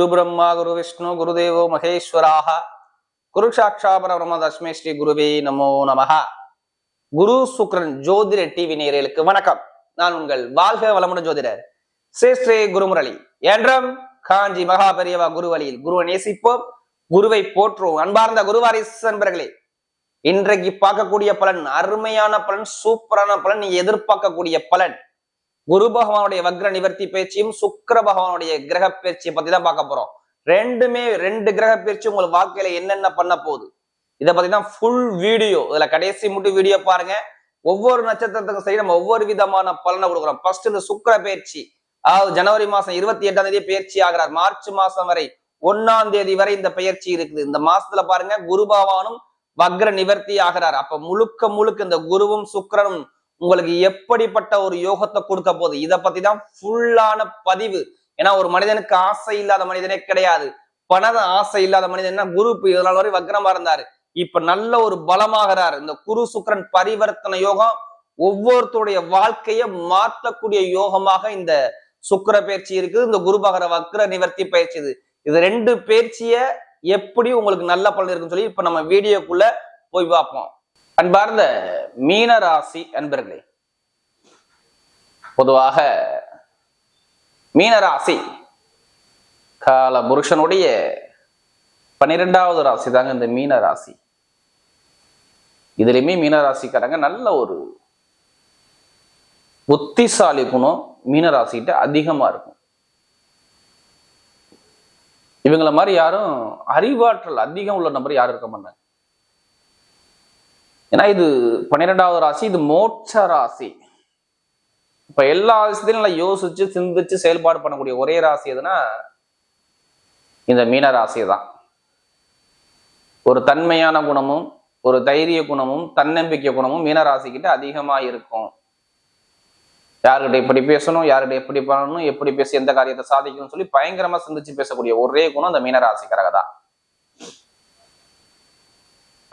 குரு பிரம்மா குரு விஷ்ணு குருதேவோ மகேஸ்வராக குரு சாட்சா பரபிரம்ம தஸ்மை ஸ்ரீ குருவே நமோ நமஹ. குரு சுக்ரன் ஜோதிட டிவி நேயர்களுக்கு வணக்கம். நான் உங்கள் வாழ்க வளமுடன் ஜோதிடர் ஸ்ரீ குருமுரளி என்றும் காஞ்சி மகா பெரியவா குரு வழியில் குருவை நேசிப்போம், குருவை போற்றுவோம். அன்பார்ந்த குருவாரிஸ் அன்பர்களே, இன்றைக்கு பார்க்கக்கூடிய பலன் அருமையான பலன், சூப்பரான பலன், நீங்க எதிர்பார்க்கக்கூடிய பலன். குரு பகவானுடைய வக்ர நிவர்த்தி பயிற்சியும் சுக்கிர பகவானுடைய கிரக பயிற்சியை பத்தி தான் பார்க்க போறோம். ரெண்டு கிரக பயிற்சி உங்கள் வாழ்க்கையில என்னென்ன பண்ண போகுது இதை பத்தி தான் ஃபுல் வீடியோ. இதுல கடைசி மட்டும் வீடியோ பாருங்க. ஒவ்வொரு நட்சத்திரத்துக்கும் சரி நம்ம ஒவ்வொரு விதமான பலனை கொடுக்குறோம். ஃபர்ஸ்ட் இந்த சுக்கிர பயிற்சி, அதாவது ஜனவரி மாசம் 28ஆம் தேதி பயிற்சி ஆகிறார். மார்ச் மாசம் வரை 1ஆம் தேதி வரை இந்த பயிற்சி இருக்குது. இந்த மாசத்துல பாருங்க குரு பகவானும் வக்ர நிவர்த்தி ஆகிறார். அப்ப முழுக்க இந்த குருவும் சுக்கிரனும் உங்களுக்கு எப்படிப்பட்ட ஒரு யோகத்தை கொடுக்க போகுது இதை பத்தி தான் ஃபுல்லான பதிவு. ஏன்னா ஒரு மனிதனுக்கு ஆசை இல்லாத மனிதனே கிடையாது. பண ஆசை இல்லாத மனிதன் குரு இதனால் வரை வக்ரமா இருந்தாரு, இப்ப நல்ல ஒரு பலமாகிறார். இந்த குரு சுக்கிரன் பரிவர்த்தனை யோகம் ஒவ்வொருத்தருடைய வாழ்க்கையை மாற்றக்கூடிய யோகமாக இந்த சுக்கிர பயிற்சி இருக்குது. இந்த குரு பகர வக்ர நிவர்த்தி பயிற்சி இது ரெண்டு பயிற்சிய எப்படி உங்களுக்கு நல்ல பலன் இருக்குன்னு சொல்லி இப்ப நம்ம வீடியோக்குள்ள போய் பார்ப்போம். அன்பார்ந்த மீன ராசி அன்பர்களே, பொதுவாக மீனராசி கால புருஷனுடைய 12வது ராசி தாங்க இந்த மீன ராசி. இதுலயுமே மீனராசிக்காரங்க நல்ல ஒரு புத்திசாலி குணம் மீனராசிக்கிட்ட அதிகமா இருக்கும். இவங்களை மாதிரி யாரும் அறிவாற்றல் அதிகம் உள்ள நபர் யாரும் இருக்க மாட்டாங்க. ஏன்னா இது 12வது ராசி, இது மோட்ச ராசி. இப்ப எல்லா விஷயத்தையும் நல்லா யோசிச்சு சிந்திச்சு செயல்பாடு பண்ணக்கூடிய ஒரே ராசி எதுனா இந்த மீன ராசி தான். ஒரு தன்மையான குணமும் ஒரு தைரிய குணமும் தன்னம்பிக்கை குணமும் மீனராசி கிட்ட அதிகமா இருக்கும். யாருக்கிட்ட எப்படி பேசணும், யாருக்கிட்ட எப்படி பண்ணணும், எப்படி பேசி எந்த காரியத்தை சாதிக்கணும்னு சொல்லி பயங்கரமா சிந்திச்சு பேசக்கூடிய ஒரே குணம் இந்த மீனராசிக்காரங்க தான்.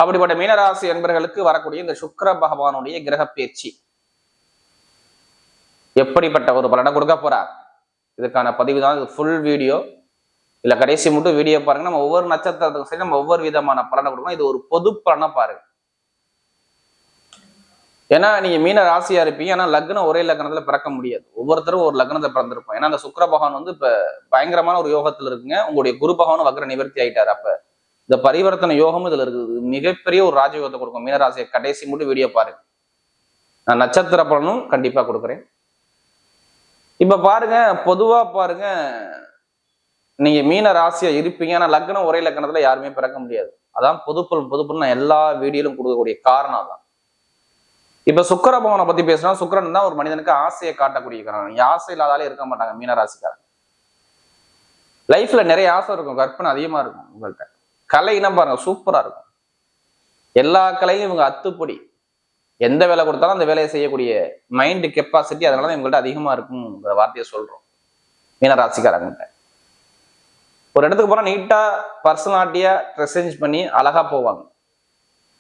அப்படிப்பட்ட மீனராசி என்பர்களுக்கு வரக்கூடிய இந்த சுக்கிர பகவானுடைய கிரக பயிற்சி எப்படிப்பட்ட ஒரு பலனை கொடுக்க போறார், இதுக்கான பதிவு தான். இது ஃபுல் வீடியோ இல்ல கடைசி மட்டும் வீடியோ பாருங்க. நம்ம ஒவ்வொரு நட்சத்திரத்துக்கும் சரி நம்ம ஒவ்வொரு விதமான பலனை கொடுக்கணும். இது ஒரு பொது பலனை பாருங்க. ஏன்னா நீங்க மீன ராசியா இருப்பீங்க, ஆனா லக்னம் ஒரே லக்னத்துல பிறக்க முடியாது. ஒவ்வொருத்தரும் ஒரு லக்னத்தை பிறந்திருப்போம். ஏன்னா அந்த சுக்கிர பகவான் இப்ப பயங்கரமான ஒரு யோகத்துல இருக்குங்க. உங்களுடைய குரு பகவான் வக்ர நிவர்த்தி ஆயிட்டாரு. அப்ப இந்த பரிவர்த்தனை யோகம் இதுல இருக்குது. மிகப்பெரிய ஒரு ராஜயோகத்தை கொடுக்கும். மீனராசியை கடைசி மட்டும் வீடியோ பாருங்க. நான் நட்சத்திர பலனும் கண்டிப்பா கொடுக்குறேன். இப்ப பாருங்க, பொதுவா பாருங்க, நீங்க மீன ராசியா இருப்பீங்க, ஆனா லக்னம் ஒரே லக்னத்துல யாருமே பிறக்க முடியாது. அதான் பொதுப்பல் நான் எல்லா வீடியோலும் கொடுக்கக்கூடிய காரணம் தான். இப்ப சுக்கிர பகவானை பத்தி பேசினா, சுக்கிரன் தான் ஒரு மனிதனுக்கு ஆசையை காட்டக்கூடிய காரணம். ஆசை இல்லாதாலே இருக்க மாட்டாங்க மீனராசிக்காரங்க. லைஃப்ல நிறைய ஆசை இருக்கும், கற்பனை அதிகமா இருக்கும். உங்கள்கிட்ட கலைன்னா பாருங்க சூப்பரா இருக்கும். எல்லா கலையும் இவங்க அத்துப்படி, எந்த வேலை கொடுத்தாலும் அந்த வேலையை செய்யக்கூடிய மைண்ட் கெப்பாசிட்டி அதனாலதான் இவங்கள்ட்ட அதிகமா இருக்கும்ங்கிற வார்த்தையை சொல்றோம் மீனராசிக்காரங்கிட்ட. ஒரு இடத்துக்கு போனா நீட்டா பர்சனாலிட்டியா ட்ரெஸ் பண்ணி அழகா போவாங்க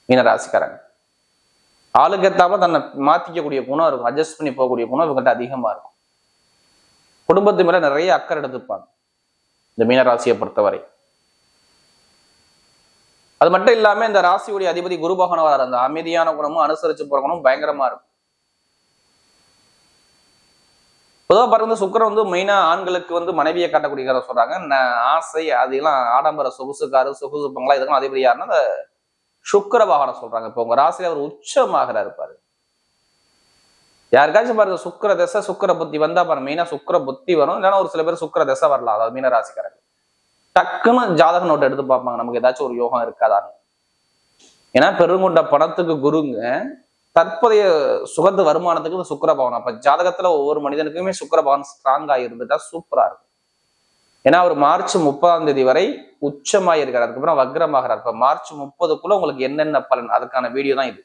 மீனராசிக்காரங்க. ஆளுக்கு ஏத்தாம தன்னை மாத்திக்கக்கூடிய குணம் இருக்கும், அட்ஜஸ்ட் பண்ணி போகக்கூடிய குணம் இவங்கள்ட்ட அதிகமா இருக்கும். குடும்பத்து மேல நிறைய அக்கறை எடுத்துப்பாங்க இந்த மீனராசியை பொறுத்தவரை. அது மட்டும் இல்லாம இந்த ராசியுடைய அதிபதி குரு பகவான் வர அந்த அமைதியான குணமும் அனுசரிச்சு போற குணமும் பயங்கரமா இருக்கும். பொதுவாக பாருங்க, சுக்கிரன் மெயினா ஆண்களுக்கு மனைவியை காட்டக்கூடிய சொல்றாங்க. ஆசை அதெல்லாம் ஆடம்பர சொகுசுக்காரு சொகுசு பங்களா இதெல்லாம் அதிபதி யாருன்னா அந்த சுக்கிர பகவானை சொல்றாங்க. இப்போ உங்க ராசியில அவர் உச்சமாகிறார் இருப்பாரு. யாருக்காச்சும் பாருங்க சுக்கிர தசை சுக்கிர புத்தி வந்தா பாருங்க, மெயினா சுக்கிர புத்தி வரும். இல்லைன்னா ஒரு சில பேர் சுக்கிர தசை வரலாம். அதாவது மீன ராசிக்காரங்க டக்குன்னு ஜாதக நோட்டை எடுத்து பார்ப்பாங்க, நமக்கு ஏதாச்சும் ஒரு யோகம் இருக்காதான்னு. ஏன்னா பெருங்கொண்ட பணத்துக்கு குருங்க, தற்போதைய சுகத்து வருமானத்துக்கு இந்த சுக்கிர பகவான். அப்ப ஜாதகத்துல ஒவ்வொரு மனிதனுக்குமே சுக்கிர பகவான் ஸ்ட்ராங்கா இருந்துட்டா சூப்பரா இருக்கும். ஏன்னா அவர் மார்ச் 30ஆம் தேதி வரை உச்சமாய் இருக்காரு, அதுக்கப்புறம் வக்ரமாகிறார். இப்ப மார்ச் 30க்குள்ள உங்களுக்கு என்னென்ன பலன், அதுக்கான வீடியோ தான் இது.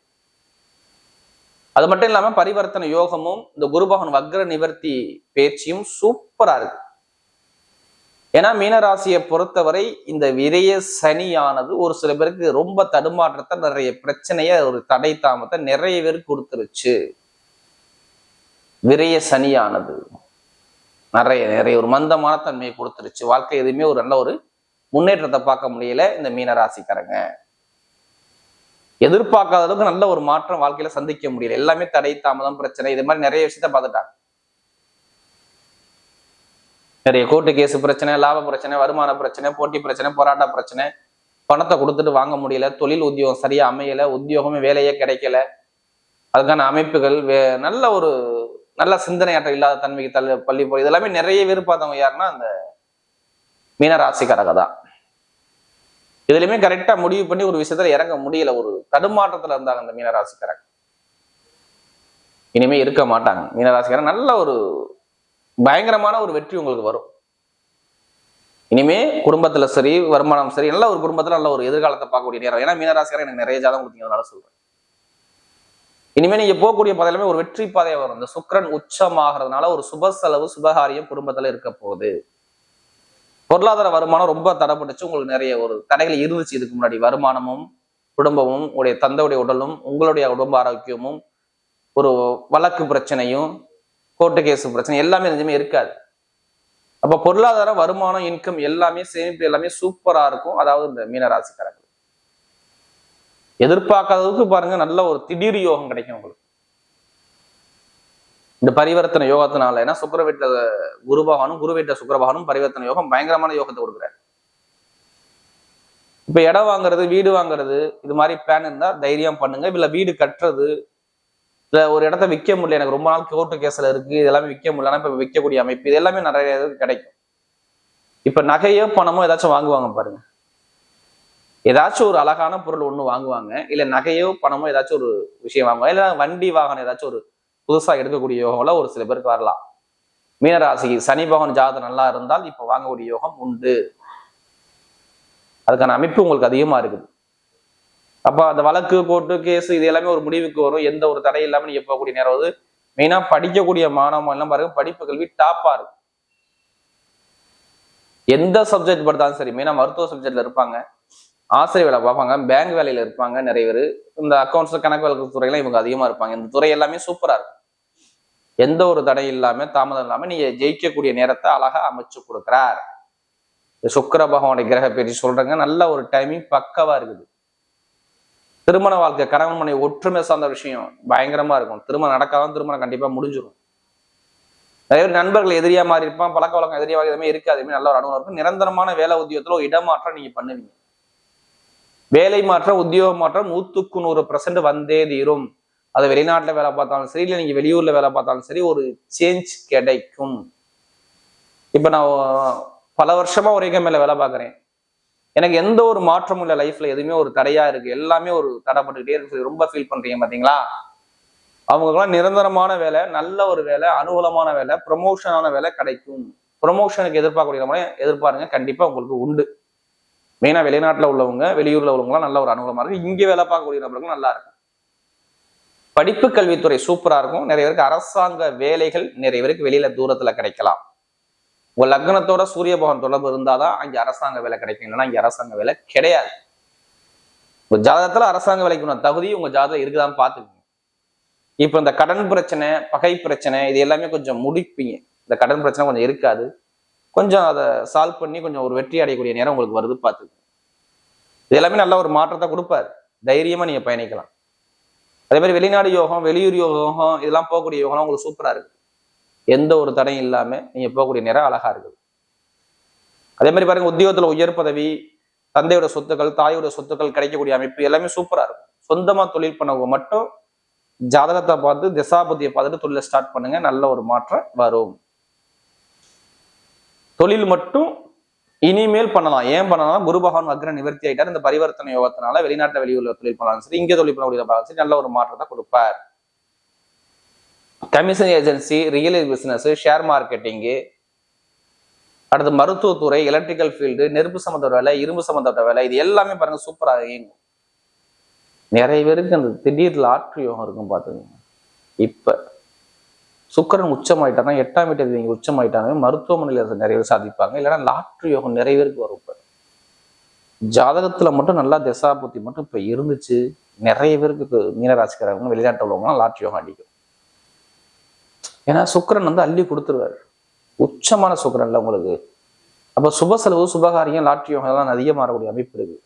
அது மட்டும் இல்லாம பரிவர்த்தனை யோகமும் இந்த குரு பகவான் வக்ர நிவர்த்தி பேச்சியும் சூப்பரா இருக்கு. ஏன்னா மீனராசியை பொறுத்தவரை இந்த விரய சனியானது ஒரு சில பேருக்கு ரொம்ப தடுமாற்றத்தை, நிறைய பிரச்சனைய, ஒரு தடை தாமத்தை நிறைய பேருக்கு கொடுத்துருச்சு விரய சனியானது. நிறைய நிறைய ஒரு மந்தமான தன்மையை கொடுத்துருச்சு. வாழ்க்கை எதுவுமே ஒரு நல்ல ஒரு முன்னேற்றத்தை பார்க்க முடியல இந்த மீனராசிக்காரங்க. எதிர்பார்க்காத அளவுக்கு நல்ல ஒரு மாற்றம் வாழ்க்கையில சந்திக்க முடியல. எல்லாமே தடை, தாமதம், பிரச்சனை, இது மாதிரி நிறைய விஷயத்த பார்த்துட்டாங்க. நிறைய கோர்ட்டு கேஸ் பிரச்சனை, லாப பிரச்சனை, வருமான பிரச்சனை, போட்டி பிரச்சனை, போராட்ட பிரச்சனை, பணத்தை கொடுத்துட்டு வாங்க முடியல, தொழில் உத்தியோகம் சரியா அமையல, உத்தியோகமே வேலையே கிடைக்கல, அதுக்கான அமைப்புகள் நல்ல ஒரு நல்ல சிந்தனையாற்றம் இல்லாத தன்மைக்கு பள்ளி போய் இதெல்லாமே நிறைய பேர் பார்த்தவங்க யாருன்னா அந்த மீனராசிக்காரங்க தான். இதுலயுமே கரெக்டா முடிவு பண்ணி ஒரு விஷயத்துல இறங்க முடியல, ஒரு தடுமாற்றத்துல இருந்தாங்க அந்த மீனராசிக்காரங்க. இனிமே இருக்க மாட்டாங்க மீனராசிக்காரங்க. நல்ல ஒரு பயங்கரமான ஒரு வெற்றி உங்களுக்கு வரும். இனிமே குடும்பத்துல சரி, வருமானம் சரி, நல்ல ஒரு குடும்பத்துல நல்ல ஒரு எதிர்காலத்தை பார்க்கக்கூடிய நேரம். ஏன்னா மீனராசிக்காரங்க எனக்கு நிறைய ஜாதகம் கொடுத்தீங்கனால சொல்றேன். இனிமே நீங்க போகக்கூடிய பாதையிலுமே ஒரு வெற்றி பாதையா வரும். இந்த சுக்கிரன் உச்சமாகிறதுனால ஒரு சுப செலவு, சுபகாரியம் குடும்பத்துல இருக்க போகுது. பொருளாதார வருமானம் ரொம்ப தடைப்பட்டுச்சு. உங்களுக்கு நிறைய ஒரு தடைகள் இருந்துச்சு இதுக்கு முன்னாடி. வருமானமும், குடும்பமும், உங்களுடைய தந்தையுடைய உடலும், உங்களுடைய குடும்ப ஆரோக்கியமும், ஒரு வழக்கு பிரச்சனையும், கோர்ட்டு கேஸ் பிரச்சனை எல்லாமே எதுவுமே இருக்காது. அப்ப பொருளாதார வருமானம், இன்கம் எல்லாமே, சேமிப்பு எல்லாமே சூப்பரா இருக்கும். அதாவது இந்த மீனராசிக்காரர்கள் எதிர்பார்க்காததுக்கு பாருங்க, நல்ல ஒரு திடீர் யோகம் கிடைக்கும் உங்களுக்கு இந்த பரிவர்த்தனை யோகத்தினால. ஏன்னா சுக்கிர வீட்டுல குருபகவானும், குரு வீட்டுல சுக்கிரபகவானும் பரிவர்த்தனை யோகம் பயங்கரமான யோகத்தை கொடுக்குறாரு. இப்ப இடம் வாங்குறது, வீடு வாங்குறது, இது மாதிரி பிளான் இருந்தா தைரியம் பண்ணுங்க. இல்ல வீடு கட்டுறது, இல்ல ஒரு இடத்த விற்க முடியல, எனக்கு ரொம்ப நாள் கோர்ட்டு கேஸ்ல இருக்கு, இதெல்லாமே விற்க முடியலன்னா இப்ப விற்கக்கூடிய அமைப்பு, இது எல்லாமே நிறைய கிடைக்கும். இப்ப நகையோ பணமோ ஏதாச்சும் வாங்குவாங்க பாருங்க. ஏதாச்சும் ஒரு அழகான பொருள் ஒண்ணு வாங்குவாங்க, இல்ல நகையோ பணமோ ஏதாச்சும் ஒரு விஷயம் வாங்குவாங்க, இல்ல வண்டி வாகனம் ஏதாச்சும் ஒரு புதுசா எடுக்கக்கூடிய யோகம்லாம் ஒரு சில பேருக்கு வரலாம். மீனராசிக்கு சனி பகவான் ஜாதகம் நல்லா இருந்தால் இப்ப வாங்கக்கூடிய யோகம் உண்டு. அதுக்கான அமைப்பு உங்களுக்கு அதிகமா இருக்குது. அப்ப அந்த வழக்கு, கோர்ட்டு கேஸ் இது எல்லாமே ஒரு முடிவுக்கு வரும். எந்த ஒரு தடை இல்லாம நீங்க போகக்கூடிய நேரம் வந்து மெயினா படிக்கக்கூடிய மாணவன் எல்லாம் பாருங்க, படிப்பு கல்வி டாப்பா இருக்கும். எந்த சப்ஜெக்ட் படித்தாலும் சரி, மெயினா மருத்துவ சப்ஜெக்ட்ல இருப்பாங்க, ஆசிரியர் வேலை பார்ப்பாங்க, பேங்க் வேலையில இருப்பாங்க நிறைய பேர், இந்த அக்கௌண்ட்ஸ் கணக்கு வழக்கு துறையெல்லாம் இவங்க அதிகமா இருப்பாங்க. இந்த துறை எல்லாமே சூப்பரா இருக்கும். எந்த ஒரு தடை இல்லாம, தாமதம் இல்லாம நீங்க ஜெயிக்கக்கூடிய நேரத்தை அழகா அமைச்சு கொடுக்கிறார். சுக்கிர பகவானுடைய கிரக பயிற்சி சொல்றேங்க, நல்ல ஒரு டைமிங் பக்கவா இருக்குது. திருமண வாழ்க்கை, கணவன் மனைவி ஒற்றுமை சார்ந்த விஷயம் பயங்கரமா இருக்கும். திருமணம் நடக்காதான், திருமணம் கண்டிப்பா முடிஞ்சிடும். நிறைய பேர் நண்பர்கள் எதிரியா மாறி இருப்பான், பழக்க வழக்கம் எதிரியா எதுவுமே இருக்காது. நல்ல ஒரு அனுபவம் இருக்கும். நிரந்தரமான வேலை உத்தியோகத்துல ஒரு இடமாற்றம் நீங்க பண்ணுவீங்க. வேலை மாற்றம், உத்தியோக மாற்றம் 100% வந்தே தீரும். அது வெளிநாட்டுல வேலை பார்த்தாலும் சரி, இல்லை நீங்க வெளியூர்ல வேலை பார்த்தாலும் சரி, ஒரு சேஞ்ச் கிடைக்கும். இப்ப நான் பல வருஷமா ஒரே கம்பெனில வேலை பார்க்குறேன், எனக்கு எந்த ஒரு மாற்றமும் இல்லை, லைஃப்ல எதுவுமே ஒரு தடையா இருக்கு, எல்லாமே ஒரு தடைப்பட்டுக்கிட்டே இருக்கு, ரொம்ப ஃபீல் பண்றீங்க பாத்தீங்களா? அவங்களுக்குலாம் நிரந்தரமான வேலை, நல்ல ஒரு வேலை, அனுகூலமான வேலை, ப்ரொமோஷனான வேலை கிடைக்கும். ப்ரொமோஷனுக்கு எதிர்பாருங்க, கண்டிப்பா உங்களுக்கு உண்டு. மெயினா வெளிநாட்டுல உள்ளவங்க, வெளியூர்ல உள்ளவங்கலாம் நல்ல ஒரு அனுகூலமா இருக்கு. இங்க வேலை பார்க்கக்கூடிய நபர்களும் நல்லா இருக்கும். படிப்பு கல்வித்துறை சூப்பரா இருக்கும். நிறைய பேருக்கு அரசாங்க வேலைகள் நிறைய பேருக்கு வெளியில தூரத்துல கிடைக்கலாம். உங்க லக்னத்தோட சூரிய பகவான் தொடர்பு இருந்தாதான் அங்க அரசாங்க வேலை கிடைக்கும், இல்லைன்னா இங்க அரசாங்க வேலை கிடையாது. உங்க ஜாதகத்துல அரசாங்க வேலைக்கு தகுதி உங்க ஜாதகம் இருக்குதான்னு பாத்துக்கோங்க. இப்ப இந்த கடன் பிரச்சனை, பகை பிரச்சனை, இது எல்லாமே கொஞ்சம் முடிப்பீங்க. இந்த கடன் பிரச்சனை கொஞ்சம் இருக்காது, கொஞ்சம் அதை சால்வ் பண்ணி கொஞ்சம் ஒரு வெற்றி அடையக்கூடிய நேரம் உங்களுக்கு வருது பார்த்துக்கோங்க. இது எல்லாமே நல்ல ஒரு மாற்றத்தை கொடுப்பாரு. தைரியமா நீங்க பயணிக்கலாம். அதே மாதிரி வெளிநாடு யோகம், வெளியூர் யோகம், இதெல்லாம் போகக்கூடிய யோகம் உங்களுக்கு சூப்பரா இருக்கு. எந்த ஒரு தடையும் இல்லாம நீங்க போகக்கூடிய நேரம் அழகா இருக்குது. அதே மாதிரி பாருங்க, உத்தியோகத்துல உயர் பதவி, தந்தையோட சொத்துக்கள், தாயோட சொத்துக்கள் கிடைக்கக்கூடிய அமைப்பு எல்லாமே சூப்பரா இருக்கும். சொந்தமா தொழில் பண்ணவங்க மட்டும் ஜாதகத்தை பார்த்து, திசாபதியை பார்த்துட்டு தொழிலை ஸ்டார்ட் பண்ணுங்க, நல்ல ஒரு மாற்றம் வரும். தொழில் மட்டும் இனிமேல் பண்ணலாம். ஏன் பண்ணலாம்? குரு பகவான் வக்ர நிவர்த்தி ஆயிட்டார். இந்த பரிவர்த்தனை யோகத்தினால வெளிநாட்டு வெளியூர்ல தொழில் பண்ணலாம் சரி, இங்கே தொழில் பண்ணக்கூடிய சரி, நல்ல ஒரு மாற்றத்தை கொடுப்பார். Commission agency, real business, share marketing, அடுத்து மருத்துவத்துறை, எலக்ட்ரிக்கல் ஃபீல்டு, நெருப்பு சம்பந்த வேலை, இரும்பு சம்பந்தப்பட்ட வேலை, இது எல்லாமே பாருங்க சூப்பராக இயங்கும். நிறைய பேருக்கு அந்த திடீர் லாட்ரி யோகம் இருக்கும் பார்த்துக்கோங்க. இப்ப சுக்கிரன் உச்சமாயிட்டானா, 8ஆம் வீட்டு நீங்க உச்சமாயிட்டாங்க, மருத்துவமனையில நிறைய பேர் சாதிப்பாங்க. இல்லைன்னா லாட்ரி யோகம் நிறைய பேருக்கு வரும். இப்ப ஜாதகத்துல மட்டும் நல்லா திசாபுத்தி மட்டும் இப்ப இருந்துச்சு, நிறைய பேருக்கு இப்ப மீனராசிக்காரங்க வெளிநாட்டு உள்ளவங்கலாம் லாட்ரி யோகம் அடிக்கும். ஏன்னா சுக்கிரன் வந்து அள்ளி கொடுத்துருவாரு. உச்சமான சுக்கிரன்ல உங்களுக்கு. அப்ப சுப செலவு, சுபகாரியம், லாட்ரி எல்லாம் அதிக மாறக்கூடிய அமைப்பு இருக்கு.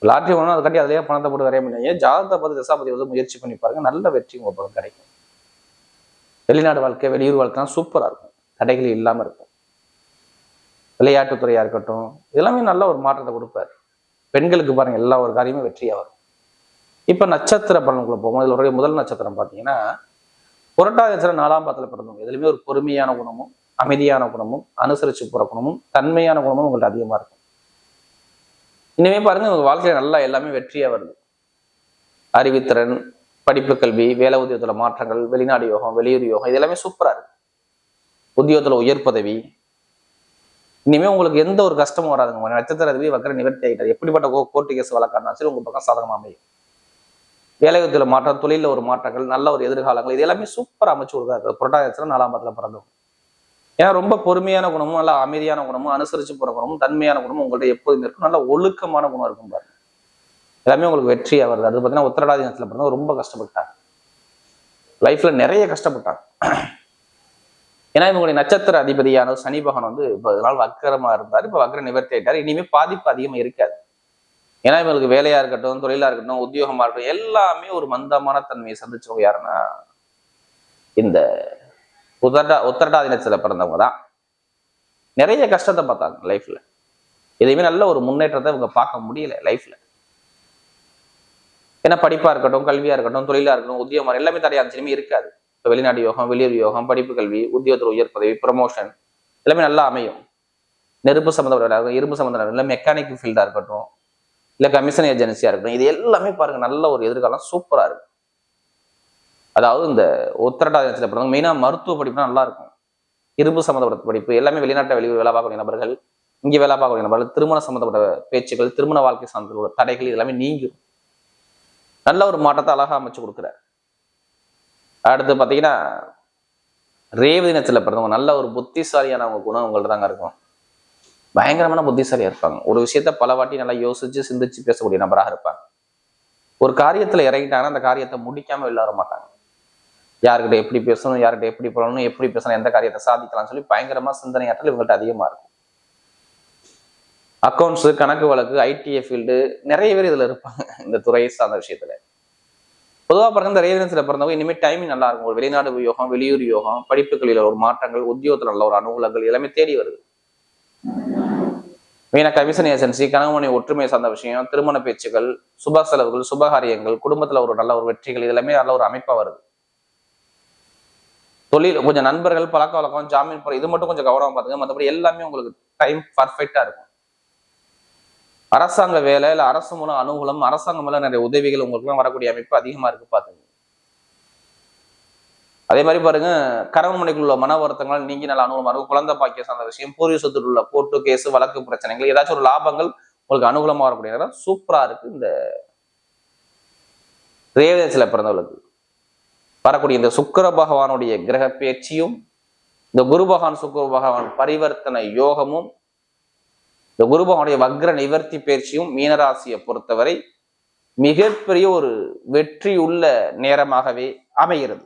லாட்ரி வாங்கணும், அதை கட்டி அதிலேயே பணத்தை போட்டு வரைய முடியாது. ஜாதகத்தை பார்த்து தசாபதி வந்து முயற்சி பண்ணி பாருங்க, நல்ல வெற்றி உங்க பக்கம் கிடைக்கும். வெளிநாடு வாழ்க்கை, வெளியூர் வாழ்க்கைலாம் சூப்பரா இருக்கும், தடைகள் இல்லாம இருக்கும். விளையாட்டுத்துறையா இருக்கட்டும், இதெல்லாமே நல்ல ஒரு மாற்றத்தை கொடுப்பாரு. பெண்களுக்கு பாருங்க, எல்லா ஒரு காரியமும் வெற்றியா வரும். இப்ப நட்சத்திர பலனுக்குள்ள போகும். இதுல முதல் நட்சத்திரம் பாத்தீங்கன்னா புரட்டாதி நட்சத்திரம் 4ஆம் பாதத்துல பிறந்தவங்க. எதுலையுமே ஒரு பொறுமையான குணமும், அமைதியான குணமும், அனுசரிச்சு போற குணமும், தன்மையான குணமும் உங்கள்ட்ட அதிகமா இருக்கும். இனிமே பாருங்க, உங்க வாழ்க்கையில நல்லா எல்லாமே வெற்றியா வருது. அறிவுத்திறன், படிப்பு, கல்வி, வேலை உத்தியோகத்துல மாற்றங்கள், வெளிநாடு யோகம், வெளியூர் யோகம், இது எல்லாமே சூப்பரா இருக்கு. உத்தியோகத்துல உயர் பதவி. இனிமே உங்களுக்கு எந்த ஒரு கஷ்டமும் வராதுங்க. நட்சத்திர அதிபதி வக்கர நிவர்த்தி ஆகிட்டார். எப்படிப்பட்ட கோர்ட்டு கேஸ் வழக்காடுனா சரி உங்க பக்கம் சாதகமா அமையும். வேலை உத்தியோகத்துல மாற்றம், தொழில ஒரு மாற்றங்கள், நல்ல ஒரு எதிர்காலங்கள், இது எல்லாமே சூப்பரா அமைச்சு கொடுக்காரு. புரட்டாதி நட்சத்திரம் 4ஆம் பாதத்துல பிறந்தவங்க. ஏன்னா ரொம்ப பொறுமையான குணமும், நல்ல அமைதியான குணமும், அனுசரிச்சு போற குணமும், தன்மையான குணமும் உங்கள்ட்ட எப்போதுமே இருக்கும். நல்ல ஒழுக்கமான குணம் இருக்கும் பாருங்க. எல்லாமே உங்களுக்கு வெற்றியா வருது. அது பார்த்தீங்கன்னா உத்திரட்டாதி நட்சத்திரத்துல பிறந்தவங்க ரொம்ப கஷ்டப்பட்டாங்க, லைஃப்ல நிறைய கஷ்டப்பட்டாங்க. ஏன்னா இவங்களுடைய நட்சத்திர அதிபதியான சனி பகவான் வந்து இப்போ நாள் வக்கரமா இருந்தார். இப்போ வக்கர நிவர்த்தி ஆயிட்டாரு. இனிமே பாதிப்பு அதிகமா இருக்காது. ஏன்னா இவங்களுக்கு வேலையா இருக்கட்டும், தொழிலா இருக்கட்டும், உத்தியோகமா இருக்கட்டும், எல்லாமே ஒரு மந்தமான தன்மையை சந்திச்சவங்க யாருன்னா இந்த உத்திரட்டாதி நட்சத்திரத்துல பிறந்தவங்க தான். நிறைய கஷ்டத்தை பார்த்தாங்க லைஃப்ல. எதையுமே நல்ல ஒரு முன்னேற்றத்தை இவங்க பார்க்க முடியல லைஃப்ல. ஏன்னா படிப்பா இருக்கட்டும், கல்வியா இருக்கட்டும், தொழிலா இருக்கட்டும், உத்தியோகம் எல்லாமே தடையாச்சுமே இருக்காது. இப்போ வெளிநாடு யோகம், வெளியூர் யோகம், படிப்பு, கல்வி, உத்தியோகத்தில் உயர் பதவி, ப்ரமோஷன் எல்லாமே நல்லா அமையும். நெருப்பு சம்மந்தப்பட்ட, இரும்பு சம்மந்தப்பட்ட, இல்லை மெக்கானிக் ஃபீல்டா இருக்கட்டும், இல்லை கமிஷன் ஏஜென்சியா இருக்கட்டும், இது எல்லாமே பாருங்க நல்ல ஒரு எதிர்காலம் சூப்பரா இருக்கு. அதாவது இந்த உத்திரட்டாதி நட்சத்திரத்துல பிறந்தவங்க மெயினா மருத்துவ படிப்புனா நல்லா இருக்கும். இரும்பு சம்மந்தப்பட்ட படிப்பு எல்லாமே, வெளிநாட்டு வெளியூர் வேலை பார்க்கக்கூடிய நபர்கள், இங்கே வேலை பார்க்கக்கூடிய நபர்கள், திருமண சம்மந்தப்பட்ட பேச்சுகள், திருமண வாழ்க்கை சார்ந்த தடைகள் எல்லாமே நீங்கிடும். நல்ல ஒரு மாற்றத்தை அழகா அமைச்சு கொடுக்குறாரு. அடுத்து பார்த்தீங்கன்னா ரேவதி நட்சத்திரத்துல பிறந்தவங்க நல்ல ஒரு புத்திசாலியான அவங்க குணம் உங்கள்ட்ட தாங்க இருக்கும். பயங்கரமான புத்திசாலியா இருப்பாங்க. ஒரு விஷயத்த பல வாட்டி நல்லா யோசிச்சு சிந்திச்சு பேசக்கூடிய நபராக இருப்பாங்க. ஒரு காரியத்துல இறங்கிட்டாங்கன்னா அந்த காரியத்தை முடிக்காம வெளில வர மாட்டாங்க. யாருக்கிட்ட எப்படி பேசணும், யார்கிட்ட எப்படி போகணும், எப்படி பேசணும், எந்த காரியத்தை சாதிக்கலாம்னு சொல்லி பயங்கரமா சிந்தனை ஆற்றல் இவங்கள்ட்ட அதிகமா இருக்கும். அக்கௌண்ட்ஸ், கணக்கு வழக்கு, ஐடிஐ ஃபீல்டு நிறைய பேர் இதுல இருப்பாங்க இந்த துறையை சார்ந்த விஷயத்துல. பொதுவாக பாருங்க, இந்த ரேவதி நட்சத்திரத்துல பிறந்தவங்க இனிமேல் டைமிங் நல்லா இருக்கும். ஒரு வெளிநாடு யோகம், வெளியூர் யோகம், படிப்புகளில் ஒரு மாற்றங்கள், உத்தியோகத்துல நல்ல ஒரு அனுகூலங்கள் எல்லாமே தேடி வருது. மெயினா கமிஷன் ஏஜென்சி, கணவனை ஒற்றுமை சார்ந்த விஷயம், திருமண பேச்சுகள், சுப செலவுகள், சுபகாரியங்கள், குடும்பத்துல ஒரு நல்ல ஒரு வெற்றிகள், இது எல்லாமே நல்ல ஒரு அமைப்பா வருது. தொழில் கொஞ்சம் நண்பர்கள், பழக்க வழக்கம், ஜாமீன் போற இது மட்டும் கொஞ்சம் கவனமா பாத்துங்க. மற்றபடி எல்லாமே உங்களுக்கு டைம் பர்ஃபெக்டா இருக்கும். அரசாங்க வேலை இல்ல அரசு மூலம் அனுகூலம், அரசாங்கம் மூலம் நிறைய உதவிகள் உங்களுக்கு எல்லாம் வரக்கூடிய அமைப்பு அதிகமா இருக்கு பாத்துங்க. அதே மாதிரி பாருங்க, கணவன் மனைக்குள்ள மன வருத்தங்கள் நீங்கி நல்ல அனுகூலமா இருக்கும். குழந்தை பாக்கிய சார்ந்த விஷயம், பூர்வீக சொத்துல உள்ள கோர்ட்டு கேஸ், வழக்கு பிரச்சனைகள், ஏதாச்சும் ஒரு லாபங்கள் உங்களுக்கு அனுகூலமா வரக்கூடிய சூப்பரா இருக்கு. இந்த ரேவதி நட்சத்திரத்துல பிறந்தவர்களுக்கு வரக்கூடிய இந்த சுக்கிர பகவானுடைய கிரக பேச்சியும், இந்த குரு பகவான் சுக்கிர பகவான் பரிவர்த்தனை யோகமும், இந்த குரு பகவானுடைய வக்ர நிவர்த்தி பயிற்சியும் மீனராசியை பொறுத்தவரை மிகப்பெரிய ஒரு வெற்றி உள்ள நேரமாகவே அமைகிறது.